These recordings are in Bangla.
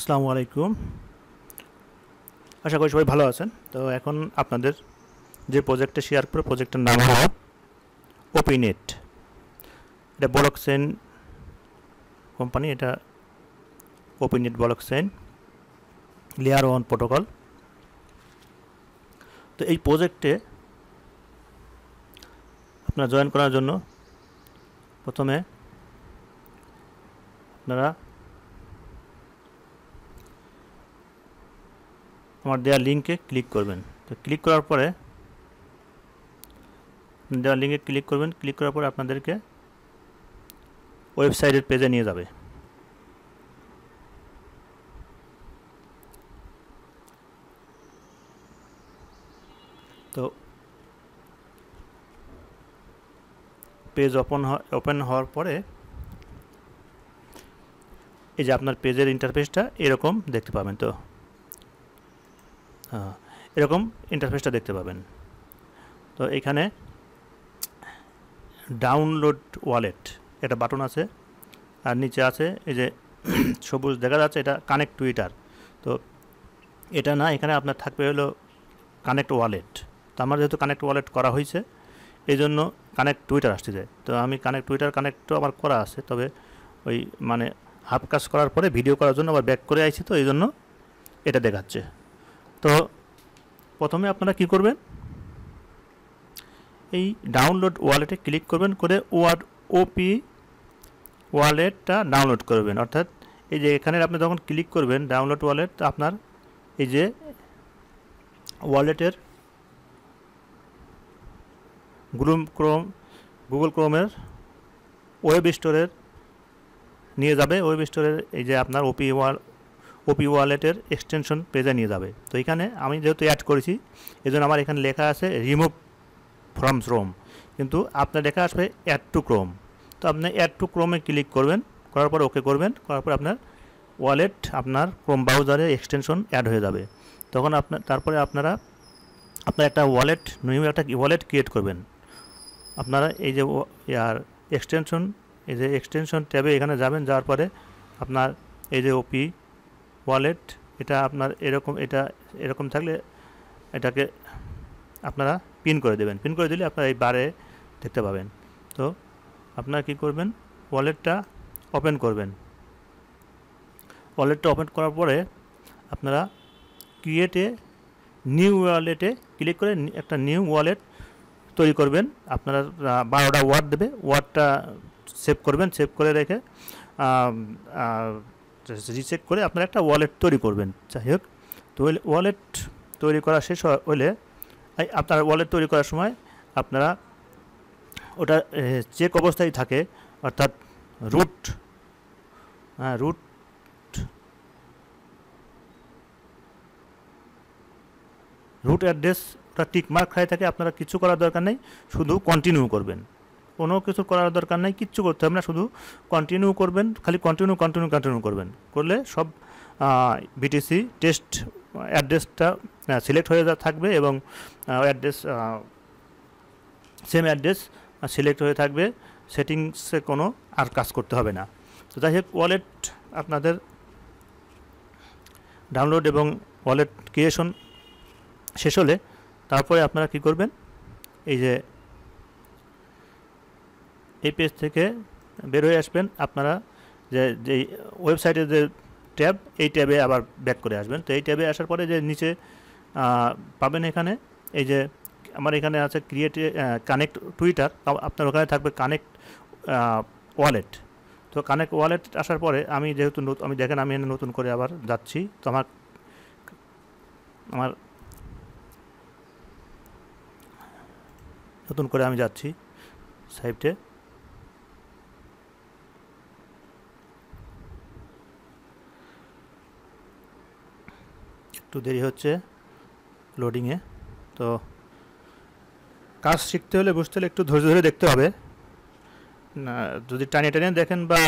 আসসালামু আলাইকুম। আশা করি সবাই ভালো আছেন। তো এখন আপনাদের যে প্রজেক্টটা শেয়ার করে প্রজেক্টের নাম হলো ওপিনেট। এটা ব্লকচেইন কোম্পানি, এটা ওপিনেট ব্লকচেইন লেয়ার 1 প্রোটোকল। তো এই প্রজেক্টে আপনারা জয়েন করার জন্য প্রথমে আপনারা আমার দেওয়া লিঙ্কে ক্লিক করবেন। তো ক্লিক করার পরে দেওয়া লিঙ্কে ক্লিক করবেন। ক্লিক করার পরে আপনাদেরকে ওয়েবসাইটের পেজে নিয়ে যাবে। তো পেজ ওপেন হওয়ার পরে এই যে আপনার পেজের ইন্টারফেসটা এরকম দেখতে পাবেন। তো এরকম ইন্টারফেসটা দেখতে পাবেন। তো এখানে ডাউনলোড ওয়ালেট একটা বাটন আছে, আর নিচে আছে এই যে সবুজ দেখা যাচ্ছে, এটা কানেক্ট টুইটার। তো এটা না, এখানে আপনার থাকবে হলো কানেক্ট ওয়ালেট। তো আমার যেহেতু কানেক্ট ওয়ালেট করা হয়েছে এই জন্য কানেক্ট টুইটার আসতে যায়। তো আমি কানেক্ট টুইটার কানেক্টও আমার করা আছে, তবে ওই মানে হাফ কাজ করার পরে ভিডিও করার জন্য আবার ব্যাক করে আইছি, তো এই জন্য এটা দেখাচ্ছে। তো প্রথমে আপনারা কি করবেন, এই ডাউনলোড ওয়ালেটে ক্লিক করবেন, করে ওপি ওয়ালেটটা ডাউনলোড করবেন। অর্থাৎ এই যে এখানে আপনি যখন ক্লিক করবেন ডাউনলোড ওয়ালেট, আপনার এই যে ওয়ালেটের গুগল ক্রোমের ওয়েব স্টোরের নিয়ে যাবে। ওয়েব স্টোরের এই যে আপনার ওপি ওয়ালেটের এক্সটেনশন পেজে নিয়ে যাবে। তো এখানে আমি যেহেতু অ্যাড করেছি এই জন্য আমার এখানে লেখা আছে রিমুভ ফ্রম ক্রোম, কিন্তু আপনার লেখা আসবে অ্যাড টু ক্রোম। তো আপনি অ্যাড টু ক্রোমে ক্লিক করবেন, করার পর ওকে করবেন, করার পর আপনার ওয়ালেট আপনার ক্রোম ব্রাউজারে এক্সটেনশন অ্যাড হয়ে যাবে। তখন তারপরে আপনার একটা নিউ একটা ওয়ালেট ক্রিয়েট করবেন। আপনারা এই যে এক্সটেনশন ট্যাবে এখানে যাবেন, যাওয়ার পরে আপনার এই যে ওপি ওয়ালেট, এটা আপনার এরকম থাকলে এটাকে আপনারা পিন করে দেবেন। পিন করে দিলে আপনারা এই বারে দেখতে পাবেন। তো আপনারা কি করবেন, ওয়ালেটটা ওপেন করবেন। ওয়ালেটটা ওপেন করার পরে আপনারা ক্রিয়েটে নিউ ওয়ালেটে ক্লিক করে একটা নিউ ওয়ালেট তৈরি করবেন। আপনারা 12টা ওয়ার্ড দেবে, ওয়ার্ডটা সেভ করবেন, সেভ করে রেখে রিচেক করে আপনারা একটা ওয়ালেট তৈরি করবেন। যাই হোক, তো ওয়ালেট তৈরি করা শেষ হলে আপনার ওয়ালেট তৈরি করার সময় আপনারা ওটা চেক অবস্থায় থাকে, অর্থাৎ রুট অ্যাড্রেসটা টিক মার্ক হয়ে থাকে। আপনারা কিছু করার দরকার নেই, শুধু কন্টিনিউ করবেন। কোনো কিছু করার দরকার নেই, কিচ্ছু করতে হবে না, শুধু কন্টিনিউ করবেন। খালি কন্টিনিউ করবেন, করলে সব বিটিসি টেস্ট অ্যাড্রেসটা সিলেক্ট হয়ে থাকবে এবং সেম অ্যাড্রেস সিলেক্ট হয়ে থাকবে। সেটিংসে কোনো আর কাজ করতে হবে না। তো যাই হোক, ওয়ালেট আপনাদের ডাউনলোড এবং ওয়ালেট ক্রিয়েশন শেষ হলে তারপরে আপনারা কি করবেন, এই যে এই পেজ থেকে বের হয়ে আসবেন। আপনারা যে ওয়েবসাইটের যে ট্যাব, এই ট্যাবে আবার ব্যাক করে আসবেন। তো এই ট্যাবে আসার পরে যে নিচে পাবেন এখানে এই যে আমার এখানে আছে কানেক্ট টুইটার, আপনার ওখানে থাকবে কানেক্ট ওয়ালেট। তো কানেক্ট ওয়ালেট আসার পরে আমি যেহেতু দেখেন আমি নতুন করে আবার যাচ্ছি। তো আমার নতুন করে আমি যাচ্ছি সাইটে। একটু দেরি হচ্ছে লোডিংয়ে। তো কাজ শিখতে হলে, বুঝতে হলে একটু ধৈর্য ধরে দেখতে হবে। না যদি টানিয়ে দেখেন বা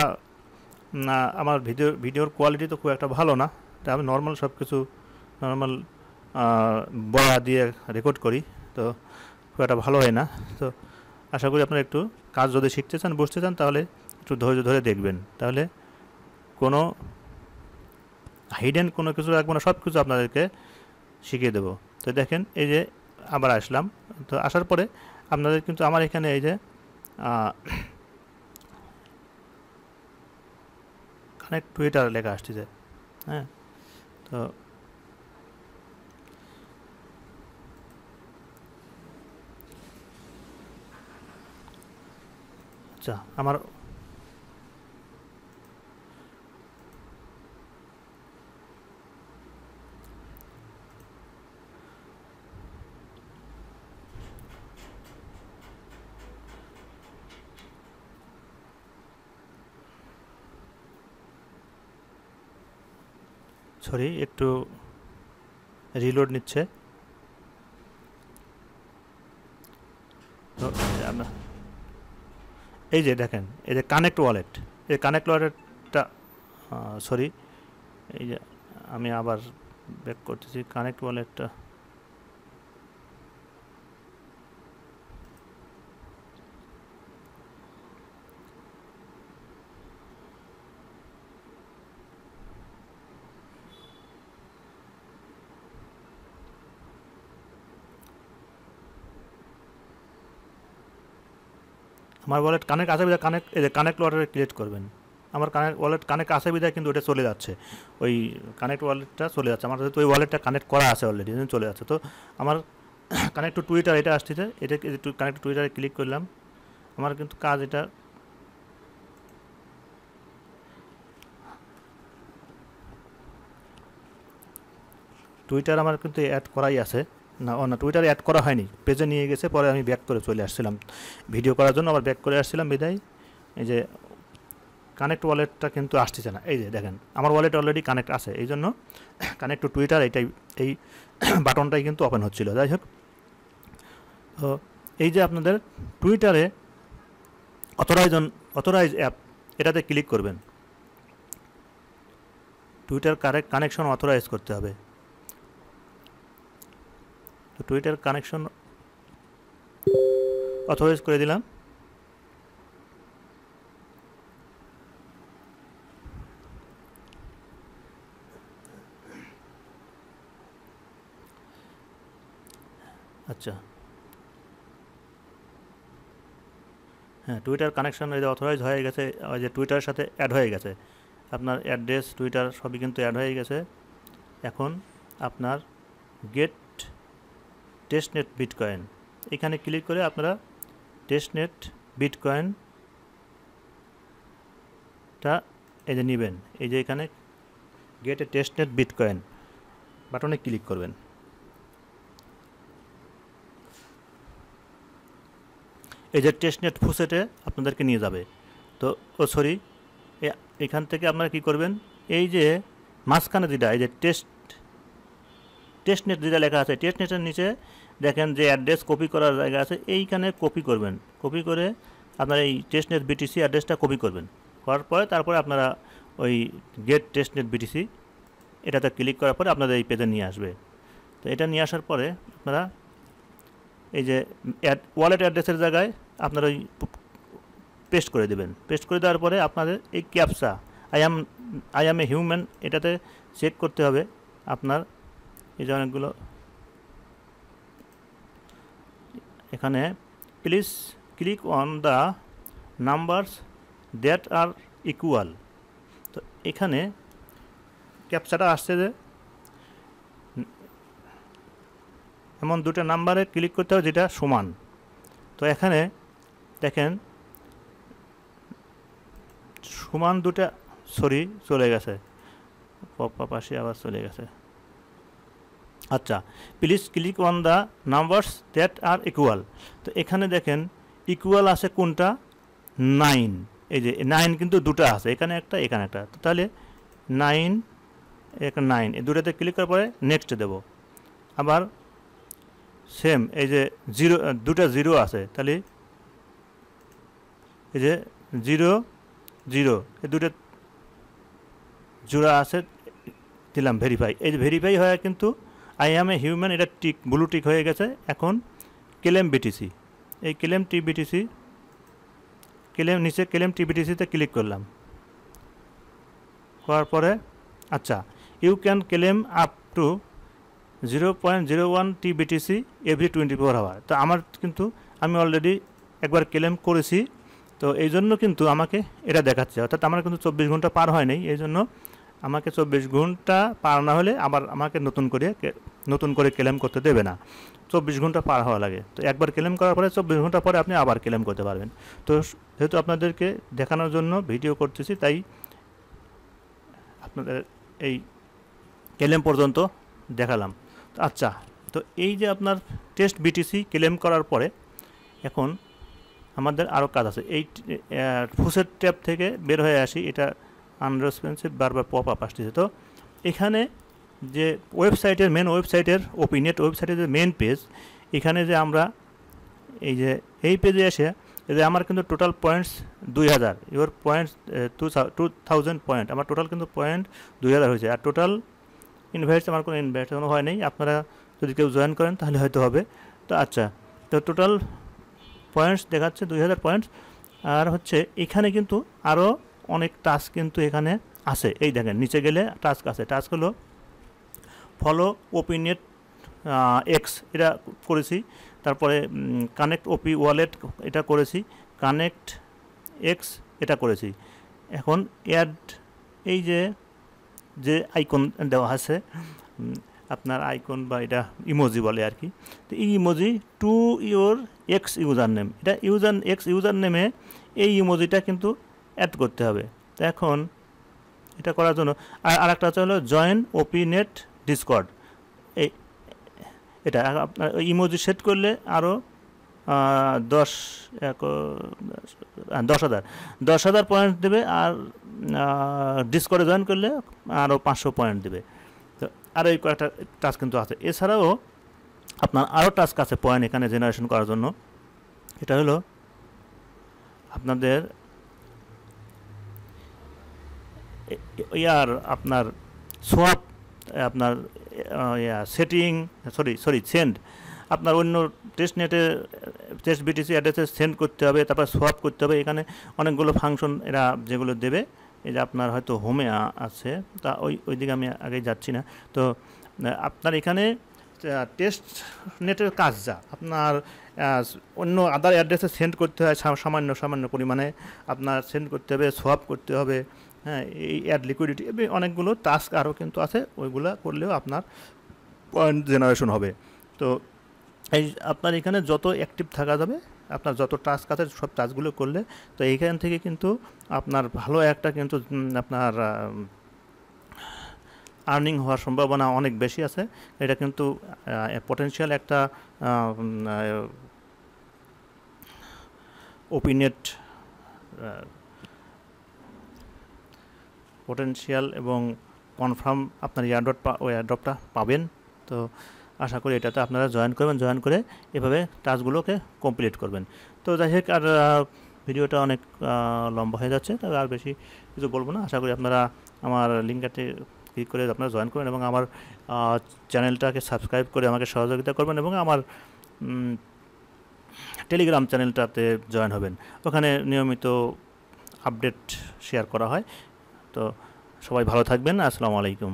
না, আমার ভিডিওর কোয়ালিটি তো খুব একটা ভালো না। তাই আমি নর্মাল সব কিছু নর্মাল বড়া দিয়ে রেকর্ড করি, তো খুব একটা ভালো হয় না। তো আশা করি আপনারা একটু কাজ যদি শিখতে চান, বুঝতে চান, তাহলে একটু ধৈর্য ধরে দেখবেন, তাহলে কোনো হিডেন কোনো কিছু রাখবো না, সব কিছু আপনাদেরকে শিখিয়ে দেবো। তো দেখেন এই যে আবার আসলাম, তো আসার পরে আপনাদের কিন্তু আমার এখানে এই যে কানেক্ট টুইটার লেখা আসতেছে, হ্যাঁ। তো আচ্ছা, আমার সরি একটু রিলোড নিচ্ছে। তো আমরা এই যে দেখেন এই যে কানেক্ট ওয়ালেট, এই কানেক্ট ওয়ালেটটা সরি এই যে আমি আবার ব্যাক করতেছি। কানেক্ট ওয়ালেটটা আমার ওয়ালেট কানেক্ট আছে বিধায় কানেক্ট, এই যে কানেক্ট ওয়ালেটে ক্রিয়েট করবেন। আমার কানেক্ট ওয়ালেট কানেক্ট আছে বিধায় কিন্তু ওটা চলে যাচ্ছে, ওই কানেক্ট ওয়ালেটটা চলে যাচ্ছে। আমার যেহেতু ওই ওয়ালেটটা কানেক্ট করা আছে অলরেডি, চলে যাচ্ছে। তো আমার কানেক্ট টু টুইটার এটা আসতেছে, এটা কানেক্ট টু টুইটারে ক্লিক করলাম। আমার কিন্তু কাজ এটা টুইটার আমার কিন্তু অ্যাড করাই আছে না, না টুইটারে অ্যাড করা হয়নি, পেজে নিয়ে গেছে, পরে আমি ব্যাক করে চলে আসছিলাম ভিডিও করার জন্য, আবার ব্যাক করে আসছিলাম বিদায় এই যে কানেক্ট ওয়ালেটটা কিন্তু আসতেছে না। এই যে দেখেন আমার ওয়ালেট অলরেডি কানেক্ট আছে, এই জন্য কানেক্ট টু টুইটার এইটাই, এই বাটনটাই কিন্তু ওপেন হচ্ছিল। যাই হোক, তো এই যে আপনাদের টুইটারে অথরাইজ অ্যাপ, এটাতে ক্লিক করবেন। টুইটার কানেকশন অথরাইজ করতে হবে। তো টুইটার কানেকশন অথরাইজ করে দিলাম। আচ্ছা, হ্যাঁ টুইটার কানেকশন এই যে অথরাইজ হয়ে গেছে, ওই যে টুইটারের সাথে অ্যাড হয়ে গেছে, আপনার অ্যাড্রেস টুইটার সবই কিন্তু অ্যাড হয়ে গেছে। এখন আপনার গেট টেস্টনেট বিটকয়েন, এখানে ক্লিক করে আপনারা টেস্টনেট বিটকয়েনটা এই যে নেবেন। এই যে এখানে গেট এ টেস্টনেট বিটকয়েন বাটনে ক্লিক করবেন। এই যে টেস্টনেট ফুসেটে আপনাদেরকে নিয়ে যাবে। তো সরি, এখান থেকে আপনারা কি করবেন, এই যে মাঝখানে যেটা এই যে টেস্টনেট যেটা লেখা আছে, টেস্টনেটের নিচে দেখেন যে অ্যাড্রেস কপি করার জায়গা আছে, এইখানে কপি করবেন। কপি করে আপনারা এই টেস্টনেট বিটিসি অ্যাড্রেসটা কপি করবেন, করার পরে তারপরে আপনারা ওই গেট টেস্টনেট বিটিসি এটাতে ক্লিক করার পরে আপনাদের এই পেজে নিয়ে আসবে। তো এটা নিয়ে আসার পরে আপনারা এই যে ওয়ালেট অ্যাড্রেসের জায়গায় আপনারা ওই পেস্ট করে দেবেন। পেস্ট করে দেওয়ার পরে আপনাদের এই captcha I am a human এটাতে চেক করতে হবে আপনার। এই যে অনেকগুলো এখানে, please click on the numbers that are equal. তো এখানে ক্যাপচাটা আসছে যে এমন দুটো নাম্বারে ক্লিক করতে হবে যেটা সমান। তো এখানে দেখেন সমান দুটা, সরি চলে গেছে, পাশে আবার চলে গেছে। আচ্ছা, please click on the numbers that are equal. তো এখানে দেখেন ইকুয়াল আছে কোনটা, 9। এই যে 9 কিন্তু দুটো আছে, এখানে একটা এখানে একটা। তো তাহলে 9 এখানে 9, এই দুটোতে ক্লিক করার পরে নেক্সট দেব। আবার সেম এই যে দুটো জিরো আছে, তাহলে এই যে 0 0, এই দুটো জোড়া আছে, দিলাম ভেরিফাই। এই যে ভেরিফাই হয়ে কিন্তু আই অ্যাম এ হিউম্যান এটা টিক, ব্লু টিক হয়ে গেছে। এখন ক্লেম বিটিসি, এই ক্লেম টিবিটিসি, ক্লেম টিবিটিসিতে ক্লিক করলাম। করার পরে আচ্ছা you can claim up to 0.01 TBTC every 24 hour. তো আমার কিন্তু আমি অলরেডি একবার ক্লেম করেছি, তো এই জন্য কিন্তু আমাকে এটা দেখাচ্ছে, অর্থাৎ আমার কিন্তু 24 ঘন্টা পার হয় নাই, এই জন্য আমাকে 24 ঘন্টা পার না হলে আবার আমাকে নতুন করে ক্লেম করতে দেবে না। 24 ঘন্টা পার হওয়া লাগে। তো একবার ক্লেম করার পরে 24 ঘন্টা পরে আপনি আবার ক্লেম করতে পারবেন। তো যেহেতু আপনাদেরকে দেখানোর জন্য ভিডিও করতেছি, তাই আপনাদের এই ক্লেম পর্যন্ত দেখালাম। আচ্ছা, তো এই যে আপনার টেস্ট বিটিসি ক্লেম করার পরে এখন আমাদের আরও কাজ আছে। এই ফুসের ট্যাব থেকে বের হয়ে আসি, এটা আনরেসপন্সিভ বারবার পপ আপ আসতেছে। তো এখানে যে ওয়েবসাইটের মেন ওয়েবসাইটের ওপিনেট ওয়েবসাইটের যে মেন পেজ, এখানে যে আমরা এই পেজে এসে যে আমার কিন্তু total points 2000, your points 2000 point, আমার টোটাল কিন্তু পয়েন্ট 2000 হয়েছে। আর টোটাল ইনভাইটস আমার কোনো ইনভাইট কোনো হয় নাই, আপনারা যদি কেউ জয়েন করেন তাহলে হয়তো হবে। তো আচ্ছা, তো টোটাল পয়েন্টস দেখাচ্ছে 2000 পয়েন্টস। আর হচ্ছে এখানে কিন্তু আরও অনেক টাস্ক কিন্তু এখানে আছে। এই দেখেন নিচে গেলে টাস্ক আছে। টাস্ক হলো ফলো ওপিনেট এক্স, এটা করেছি। তারপরে কানেক্ট ওপি ওয়ালেট, এটা করেছি। কানেক্ট এক্স, এটা করেছি। এখন অ্যাড এই যে আইকন দেওয়া আছে, আপনার আইকন বা এটা ইমোজি বলে আর কি। তো এই emoji to your x user name, এটা এক্স ইউজার নেমে এই ইমোজিটা কিন্তু অ্যাড করতে হবে। তো এখন এটা করার জন্য আর একটা হলো জয়েন ওপিনেট ডিসকর্ড, এটা আপনার ইমোজি সেট করলে আরও 10,000 পয়েন্ট দেবে। আর ডিসকর্ডে জয়েন করলে আরও 500 পয়েন্ট দেবে। তো আরও এই কয়েকটা টাস্ক কিন্তু আছে। এছাড়াও আপনার আরও টাস্ক আছে পয়েন্ট এখানে জেনারেশন করার জন্য। এটা হলো আপনাদের আপনার সোয়াপ, আপনার সেটিং, সেন্ড, আপনার অন্য টেস্ট বিটিসি অ্যাড্রেসে সেন্ড করতে হবে, তারপর সোয়াপ করতে হবে। এখানে অনেকগুলো ফাংশন এরা যেগুলো দেবে, এই যে আপনার হয়তো হোমে আছে, তা ওই দিকে আমি আগে যাচ্ছি না। তো আপনার এখানে টেস্ট নেটের কাজ যা আপনার অন্য আদার অ্যাড্রেসে সেন্ড করতে হয়, সামান্য পরিমাণে আপনার সেন্ড করতে হবে, সোয়াপ করতে হবে, হ্যাঁ, এই অ্যাড লিকুইডিটি, অনেকগুলো টাস্ক আরও কিন্তু আছে। ওইগুলো করলেও আপনার পয়েন্ট জেনারেশন হবে। তো এই আপনার এখানে যত অ্যাক্টিভ থাকা যাবে, আপনার যত টাস্ক আছে সব টাস্কগুলো করলে, তো এইখান থেকে কিন্তু আপনার ভালো একটা কিন্তু আপনার আর্নিং হওয়ার সম্ভাবনা অনেক বেশি আছে। এটা কিন্তু পটেনশিয়াল একটা ওপিনেট পটেনশিয়াল এবং কনফার্ম আপনার এয়ারড্রপটা পাবেন। তো আশা করি এটাতে আপনারা জয়েন করে এভাবে টাস্কগুলোকে কমপ্লিট করবেন। তো যাই হোক, আর ভিডিওটা অনেক লম্বা হয়ে যাচ্ছে, তবে আর বেশি কিছু বলবো না। আশা করি আপনারা আমার লিঙ্কটাতে ক্লিক করে আপনারা জয়েন করবেন এবং আমার চ্যানেলটাকে সাবস্ক্রাইব করে আমাকে সহযোগিতা করবেন এবং আমার টেলিগ্রাম চ্যানেলটাতে জয়েন হবেন। ওখানে নিয়মিত আপডেট শেয়ার করা হয়। তো সবাই ভালো থাকবেন। আসসালামু আলাইকুম।